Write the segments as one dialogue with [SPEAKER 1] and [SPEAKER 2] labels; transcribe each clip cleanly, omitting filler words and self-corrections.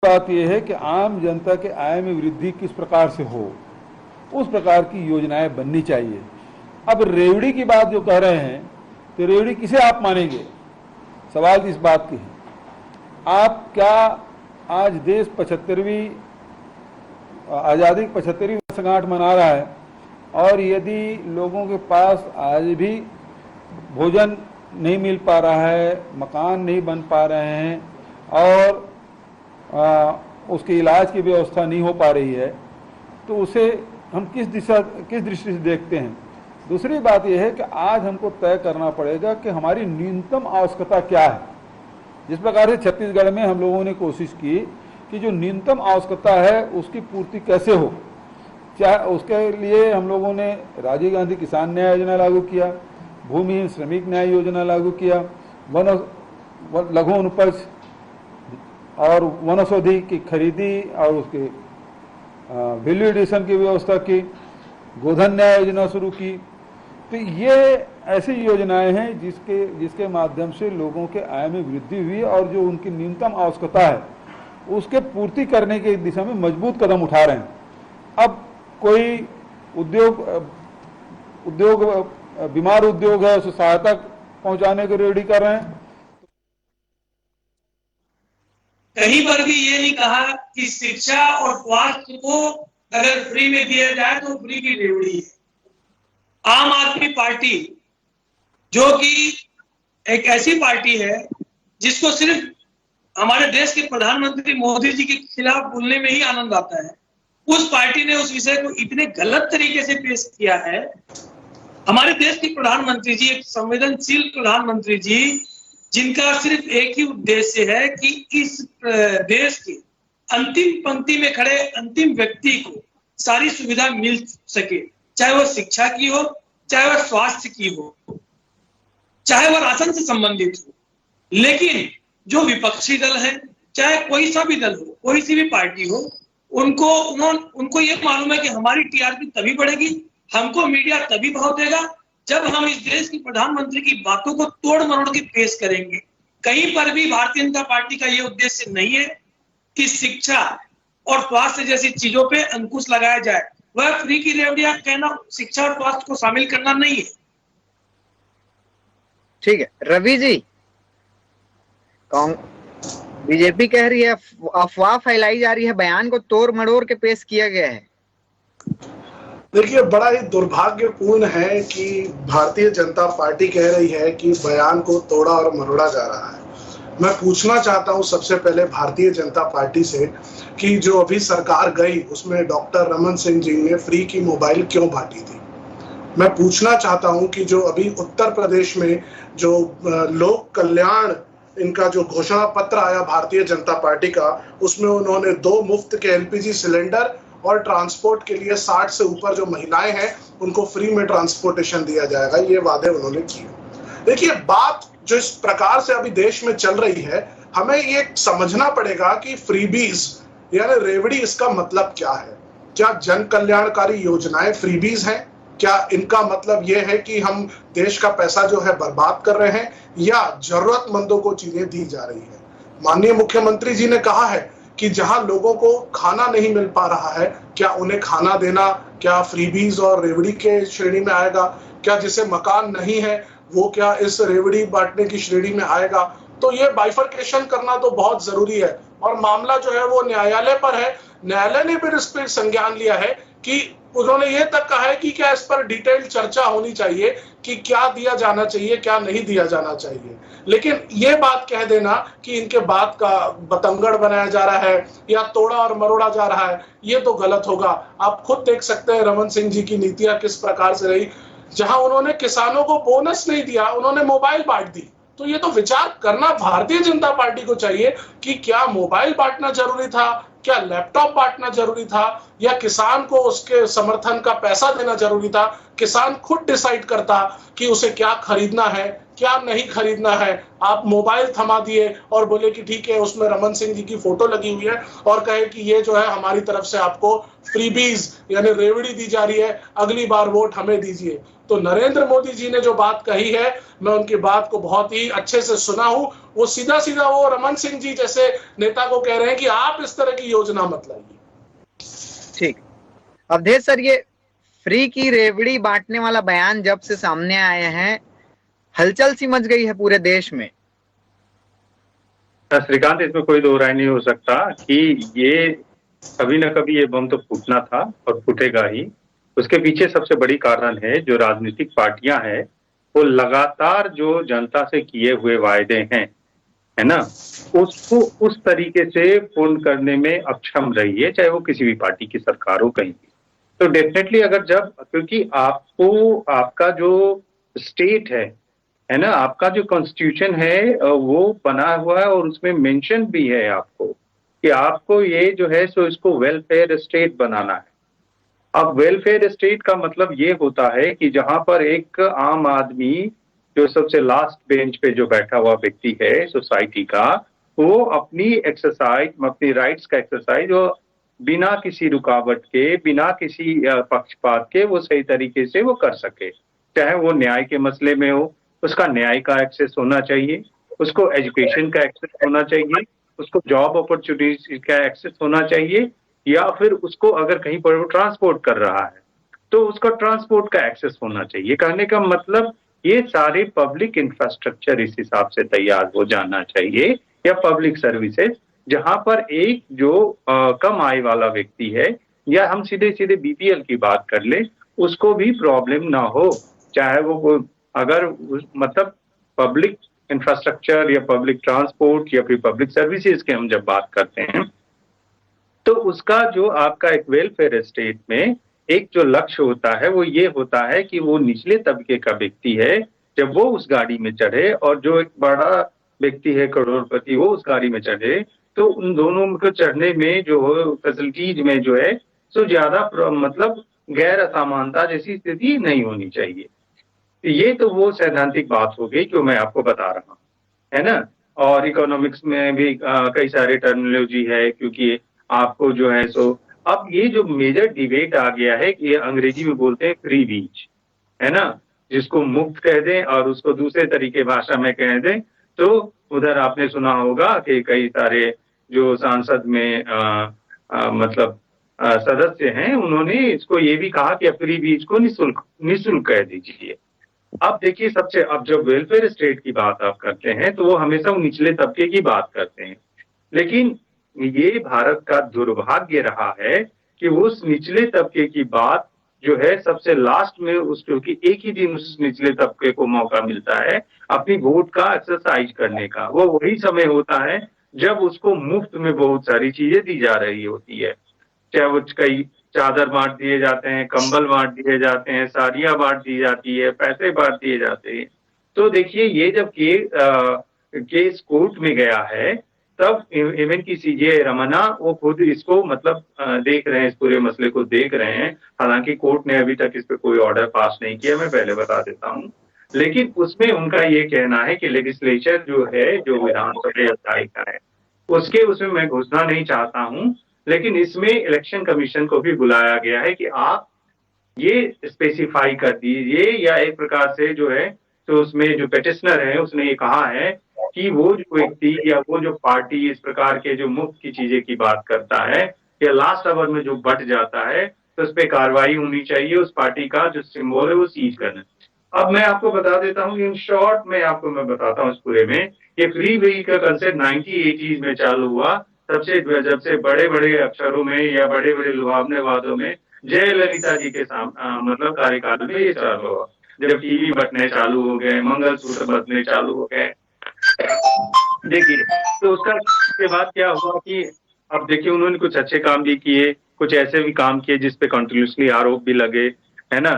[SPEAKER 1] बात यह है कि आम जनता के आय में वृद्धि किस प्रकार से हो, उस प्रकार की योजनाएं बननी चाहिए। अब रेवड़ी की बात जो कह रहे हैं, तो रेवड़ी किसे आप मानेंगे? सवाल इस बात की है। आप क्या आज देश 75वीं आज़ादी की 75वीं वर्षगांठ मना रहा है, और यदि लोगों के पास आज भी भोजन नहीं मिल पा रहा है, मकान नहीं बन पा रहे हैं, और उसके इलाज की व्यवस्था नहीं हो पा रही है, तो उसे हम किस दृष्टि से देखते हैं? दूसरी बात यह है कि आज हमको तय करना पड़ेगा कि हमारी न्यूनतम आवश्यकता क्या है। जिस प्रकार से छत्तीसगढ़ में हम लोगों ने कोशिश की कि जो न्यूनतम आवश्यकता है उसकी पूर्ति कैसे हो, चाहे उसके लिए हम लोगों ने राजीव गांधी किसान न्याय योजना लागू किया, भूमिहीन श्रमिक न्याय योजना लागू किया, लघु अनुपज और वनौषधि की खरीदी और उसके वैल्यू एडिशन की व्यवस्था की, गोधन न्याय योजना शुरू की। तो ये ऐसी योजनाएं हैं जिसके माध्यम से लोगों के आय में वृद्धि हुई और जो उनकी न्यूनतम आवश्यकता है उसके पूर्ति करने की दिशा में मजबूत कदम उठा रहे हैं। अब कोई उद्योग बीमार उद्योग है, उसे सहायता पहुंचाने को रेडी कर रहे हैं।
[SPEAKER 2] कहीं पर भी ये नहीं कहा कि शिक्षा और स्वास्थ्य को अगर फ्री में दिया जाए तो फ्री की रेवड़ी है। आम आदमी पार्टी जो कि एक ऐसी पार्टी है जिसको सिर्फ हमारे देश के प्रधानमंत्री मोदी जी के खिलाफ बोलने में ही आनंद आता है, उस पार्टी ने उस विषय को इतने गलत तरीके से पेश किया है। हमारे देश के प्रधानमंत्री जी एक संवेदनशील प्रधानमंत्री जी, जिनका सिर्फ एक ही उद्देश्य है कि इस देश के अंतिम पंक्ति में खड़े अंतिम व्यक्ति को सारी सुविधा मिल सके, चाहे वह शिक्षा की हो, चाहे वह स्वास्थ्य की हो, चाहे वह राशन से संबंधित हो। लेकिन जो विपक्षी दल है, चाहे कोई सा भी दल हो, कोई सी भी पार्टी हो, उनको ये मालूम है कि हमारी टीआरपी तभी बढ़ेगी, हमको मीडिया तभी भाव देगा जब हम इस देश के प्रधानमंत्री की बातों को तोड़ मरोड़ के पेश करेंगे। कहीं पर भी भारतीय जनता पार्टी का यह उद्देश्य नहीं है कि शिक्षा और स्वास्थ्य जैसी चीजों पे अंकुश लगाया जाए। वह फ्री की रेवड़ियां कहना शिक्षा और स्वास्थ्य को शामिल करना नहीं है।
[SPEAKER 3] ठीक है रवि जी, बीजेपी कह रही है अफवाह फैलाई जा रही है, बयान को तोड़ मरोड़ के पेश किया गया है।
[SPEAKER 4] देखिए, बड़ा ही दुर्भाग्यपूर्ण है कि भारतीय जनता पार्टी कह रही है कि बयान को तोड़ा और मरोड़ा जा रहा है। मैं पूछना चाहता हूं सबसे पहले भारतीय जनता पार्टी से कि जो अभी सरकार गई उसमें डॉक्टर रमन सिंह जी ने फ्री की मोबाइल क्यों बांटी थी। मैं पूछना चाहता हूं कि जो अभी उत्तर प्रदेश में जो लोक कल्याण इनका जो घोषणा पत्र आया भारतीय जनता पार्टी का, उसमें उन्होंने 2 मुफ्त के एलपीजी सिलेंडर और ट्रांसपोर्ट के लिए 60 से ऊपर जो महिलाएं हैं उनको फ्री में ट्रांसपोर्टेशन दिया जाएगा, ये वादे उन्होंने किए। देखिए, बात जो इस प्रकार से अभी देश में चल रही है, हमें ये समझना पड़ेगा कि फ्रीबीज यानी रेवड़ी, इसका मतलब क्या है। क्या जन कल्याणकारी योजनाएं फ्रीबीज हैं? क्या इनका मतलब यह है कि हम देश का पैसा जो है बर्बाद कर रहे हैं, या जरूरतमंदों को चीजें दी जा रही है? माननीय मुख्यमंत्री जी ने कहा है कि जहां लोगों को खाना नहीं मिल पा रहा है, क्या उन्हें खाना देना क्या फ्रीबीज और रेवड़ी के श्रेणी में आएगा? क्या जिसे मकान नहीं है वो क्या इस रेवड़ी बांटने की श्रेणी में आएगा? तो ये बाइफरकेशन करना तो बहुत जरूरी है, और मामला जो है वो न्यायालय पर है। न्यायालय ने भी इस पर संज्ञान लिया है कि उन्होंने ये तक कहा है कि क्या इस पर डिटेल्ड चर्चा होनी चाहिए कि क्या दिया जाना चाहिए, क्या नहीं दिया जाना चाहिए। लेकिन ये बात कह देना कि इनके बात का बतंगड़ बनाया जा रहा है या तोड़ा और मरोड़ा जा रहा है, ये तो गलत होगा। आप खुद देख सकते हैं रमन सिंह जी की नीतियां किस प्रकार से रही। जहां उन्होंने किसानों को बोनस नहीं दिया, उन्होंने मोबाइल बांट दी। तो ये तो विचार करना भारतीय जनता पार्टी को चाहिए कि क्या मोबाइल बांटना जरूरी था, क्या लैपटॉप बांटना जरूरी था, या किसान को उसके समर्थन का पैसा देना जरूरी था। किसान खुद डिसाइड करता कि उसे क्या खरीदना है, क्या नहीं खरीदना है। आप मोबाइल थमा दिए और बोले कि ठीक है, उसमें रमन सिंह जी की फोटो लगी हुई है, और कहे कि ये जो है हमारी तरफ से आपको फ्रीबीज यानी रेवड़ी दी जा रही है, अगली बार वोट हमें दीजिए। तो नरेंद्र मोदी जी ने जो बात कही है, मैं उनकी बात को बहुत ही अच्छे से सुना हूं। वो सीधा सीधा वो रमन सिंह जी जैसे नेता को कह रहे हैं कि आप इस तरह की योजना मत लाइए।
[SPEAKER 3] ठीक। अवधेश सर, ये फ्री की रेवड़ी बांटने वाला बयान जब से सामने आए हैं, हलचल सी मच गई है पूरे देश में।
[SPEAKER 5] श्रीकांत, इसमें कोई दो राय नहीं हो सकता कि ये कभी न कभी ये बम तो फूटना था और फूटेगा ही। उसके पीछे सबसे बड़ी कारण है जो राजनीतिक पार्टियां हैं, वो लगातार जो जनता से किए हुए वायदे हैं, है ना, उसको उस तरीके से पूर्ण करने में अक्षम रही है, चाहे वो किसी भी पार्टी की सरकार हो कहीं भी। तो डेफिनेटली अगर जब, क्योंकि आपको आपका जो स्टेट है ना, आपका जो कॉन्स्टिट्यूशन है वो बना हुआ है और उसमें मेंशन भी है आपको कि आपको ये जो है सो इसको वेलफेयर स्टेट बनाना है। अब वेलफेयर स्टेट का मतलब ये होता है कि जहां पर एक आम आदमी जो सबसे लास्ट बेंच पे जो बैठा हुआ व्यक्ति है सोसाइटी का, वो अपनी एक्सरसाइज, अपनी राइट्स का एक्सरसाइज वो बिना किसी रुकावट के, बिना किसी पक्षपात के वो सही तरीके से वो कर सके। चाहे वो न्याय के मसले में हो, उसका न्याय का एक्सेस होना चाहिए, उसको एजुकेशन का एक्सेस होना चाहिए, उसको जॉब अपॉर्चुनिटीज का एक्सेस होना चाहिए, या फिर उसको अगर कहीं पर वो ट्रांसपोर्ट कर रहा है तो उसका ट्रांसपोर्ट का एक्सेस होना चाहिए। कहने का मतलब ये सारे पब्लिक इंफ्रास्ट्रक्चर इस हिसाब से तैयार हो जाना चाहिए, या पब्लिक सर्विसेज, जहां पर एक जो कम आय वाला व्यक्ति है, या हम सीधे सीधे बीपीएल की बात कर ले, उसको भी प्रॉब्लम ना हो। चाहे वो अगर मतलब पब्लिक इंफ्रास्ट्रक्चर या पब्लिक ट्रांसपोर्ट या फिर पब्लिक सर्विसेज की हम जब बात करते हैं, तो उसका जो आपका एक वेलफेयर स्टेट में एक जो लक्ष्य होता है वो ये होता है कि वो निचले तबके का व्यक्ति है, जब वो उस गाड़ी में चढ़े और जो एक बड़ा व्यक्ति है करोड़पति वो उस गाड़ी में चढ़े, तो उन दोनों को चढ़ने में जो फैसिलिटीज में जो है सो ज्यादा मतलब गैर असमानता जैसी स्थिति नहीं होनी चाहिए। ये तो वो सैद्धांतिक बात हो गई जो मैं आपको बता रहा हूँ, है ना। और इकोनॉमिक्स में भी कई सारे टर्मिनोलॉजी है, क्योंकि आपको जो है सो अब ये जो मेजर डिबेट आ गया है कि अंग्रेजी में बोलते हैं फ्री बीच, है ना, जिसको मुफ्त कह दें और उसको दूसरे तरीके भाषा में कह दें, तो उधर आपने सुना होगा कि कई सारे जो सांसद में मतलब सदस्य हैं, उन्होंने इसको ये भी कहा कि फ्री बीच को निःशुल्क कह दीजिए। अब देखिए, सबसे अब जब वेलफेयर स्टेट की बात आप करते हैं तो वो हमेशा निचले तबके की बात करते हैं, लेकिन ये भारत का दुर्भाग्य रहा है कि उस निचले तबके की बात जो है सबसे लास्ट में क्योंकि एक ही दिन उस निचले तबके को मौका मिलता है अपनी वोट का एक्सरसाइज करने का, वो वही समय होता है जब उसको मुफ्त में बहुत सारी चीजें दी जा रही होती है। चाहे वो कई चादर बांट दिए जाते हैं, कंबल बांट दिए जाते हैं, साड़ियां बांट दी जाती है, पैसे बांट दिए जाते हैं। तो देखिए, ये जब केस कोर्ट में गया है, तब इवन की सीजे रमन्ना वो खुद इसको मतलब देख रहे हैं, इस पूरे मसले को देख रहे हैं। हालांकि कोर्ट ने अभी तक इस पे कोई ऑर्डर पास नहीं किया, मैं पहले बता देता हूँ, लेकिन उसमें उनका ये कहना है कि लेजिस्लेचर जो है, जो विधानसभा अस्थायी का है, उसमें मैं घुसना नहीं चाहता हूँ, लेकिन इसमें इलेक्शन कमीशन को भी बुलाया गया है कि आप ये स्पेसिफाई कर दीजिए, या एक प्रकार से जो है तो उसमें जो पेटिशनर है उसने ये कहा है कि वो जो व्यक्ति या वो जो पार्टी इस प्रकार के जो मुफ्त की चीजें की बात करता है या लास्ट आवर में जो बट जाता है, तो उस पर कार्रवाई होनी चाहिए, उस पार्टी का जो सिंबल है वो सीज करना। अब मैं आपको बता देता हूँ, इन शॉर्ट में आपको मैं बताता हूँ इस पूरे में, ये फ्री व्हील का कंसेप्ट 1980s में चालू हुआ, जब से बड़े बड़े अक्षरों में या बड़े बड़े लुभावने वादों में जयललिता जी के मतलब कार्यकाल में ये चालू हुआ, जब टीवी बटने चालू हो गए, मंगलसूत्र बटने चालू हो गए। देखिए, तो उसके बाद क्या हुआ कि अब देखिए, उन्होंने कुछ अच्छे काम भी किए, कुछ ऐसे भी काम किए जिसपे कंटिन्यूसली आरोप भी लगे, है ना।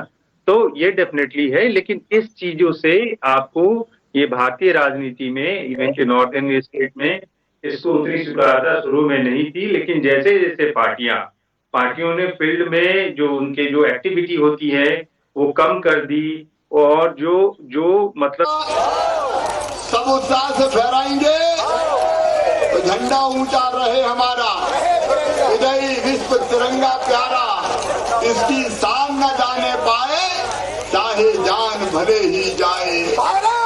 [SPEAKER 5] तो ये डेफिनेटली है, लेकिन इस चीजों से आपको ये भारतीय राजनीति में, इवन के नॉर्दर्न स्टेट में इसको उतनी स्वीकार्यता शुरू में नहीं थी, लेकिन जैसे जैसे पार्टियों ने फील्ड में जो उनके जो एक्टिविटी होती है वो कम कर दी, और जो मतलब
[SPEAKER 6] सब उत्साह से फहराएंगे तो झंडा ऊंचा रहे हमारा, विजयी विश्व तिरंगा प्यारा, इसकी शान न जाने पाए चाहे चाहे जान भले ही जाए।